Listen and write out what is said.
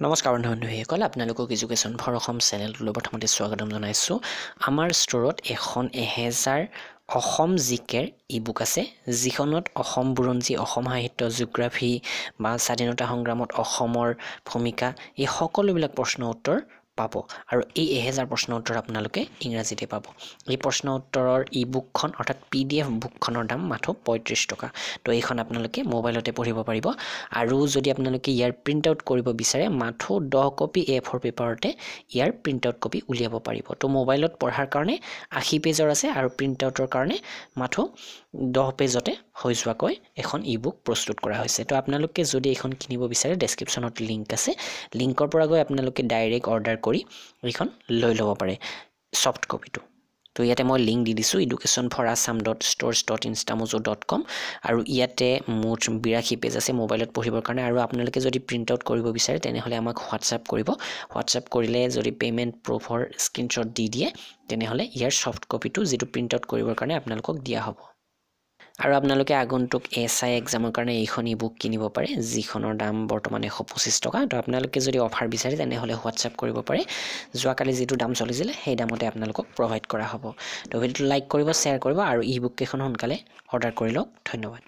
নমস্কাৰ বন্ধুসকল আপোনালোকক এডুকেশ্যন ফৰ অসম চেনেলটোলৈ প্ৰথমতে স্বাগতম জনাইছোঁ। আমাৰ ষ্টৰত এখন 1000 অসম জিকেৰ ইবুক আছে, যিখনত অসম বুৰঞ্জী, অসম সাহিত্য, জিঅ'গ্ৰাফী বা স্বাধীনতা সংগ্ৰামত অসমৰ ভূমিকা এই সকলোবিলাক প্ৰশ্ন উত্তৰ পাব। আৰু এই 1000 প্ৰশ্ন উত্তৰ আপোনালোকে ইংৰাজীতে পাব। এই প্ৰশ্ন উত্তৰৰ ইবুকখন অৰ্থাৎ PDF বুকখনৰ দাম মাত্ৰ 35 টকা। তো এইখন আপোনালোকে মোবাইলতে পঢ়িব পাৰিব। আৰু যদি আপোনালোকে ইয়াৰ প্ৰিণ্ট আউট কৰিব বিচাৰে মাত্ৰ 10 কপি A4 পেপাৰতে ইয়াৰ প্ৰিণ্ট আউট কপি উলিয়াব পাৰিব। তো মোবাইলত পঢ়াৰ কাৰণে 80 পেজৰ আছে আৰু প্ৰিণ্ট আউটৰ কাৰণে মাত্ৰ 10 পেজতে হৈ যোৱাকৈ এখন ইবুক প্ৰস্তুত কৰা হৈছে। তো আপোনালোকে যদি এখন কিনিব বিচাৰে ডেছক্ৰিপশ্যনত লিংক আছে, লিংকৰ পৰা গৈ আপোনালোকে ডাইৰেক্ট অৰ্ডাৰ কৰি এইখন লৈ ল'ব পাৰে ছফ্ট কপিটো। তো ইয়াতে মই লিংক দি দিছোঁ educationforAssam.stores.instamojo.com আৰু ইয়াতে মুঠ 82 পেজ আছে মোবাইলত পঢ়িবৰ কাৰণে। আৰু আপোনালোকে যদি প্ৰিণ্ট আউট কৰিব বিচাৰে তেনেহ'লে আমাক হোৱাটছআপ কৰিব। হোৱাটছআপ কৰিলে যদি পে'মেণ্ট প্ৰুফৰ স্ক্ৰীনশ্বট দি দিয়ে তেনেহ'লে ইয়াৰ ছফ্ট কপিটো যিটো প্ৰিণ্ট আউট কৰিবৰ কাৰণে আপোনালোকক দিয়া হ'ব। আৰু আপোনালোকে আগন্তুক SI এক্সামৰ কাৰণে এইখন ইবুক কিনিব পাৰে, যিখনৰ দাম বৰ্তমান 125 টকা। তো আপোনালোকে যদি অফাৰ বিচাৰে তেনেহ'লে হোৱাটছআপ কৰিব পাৰে। যোৱাকালি যিটো দাম চলিছিলে সেই দামতে আপোনালোকক প্ৰভাইড কৰা হ'ব। তো ভিডিঅ'টো লাইক কৰিব, শ্বেয়াৰ কৰিব আৰু ইবুক কেইখন সোনকালে অৰ্ডাৰ কৰি লওক। ধন্যবাদ।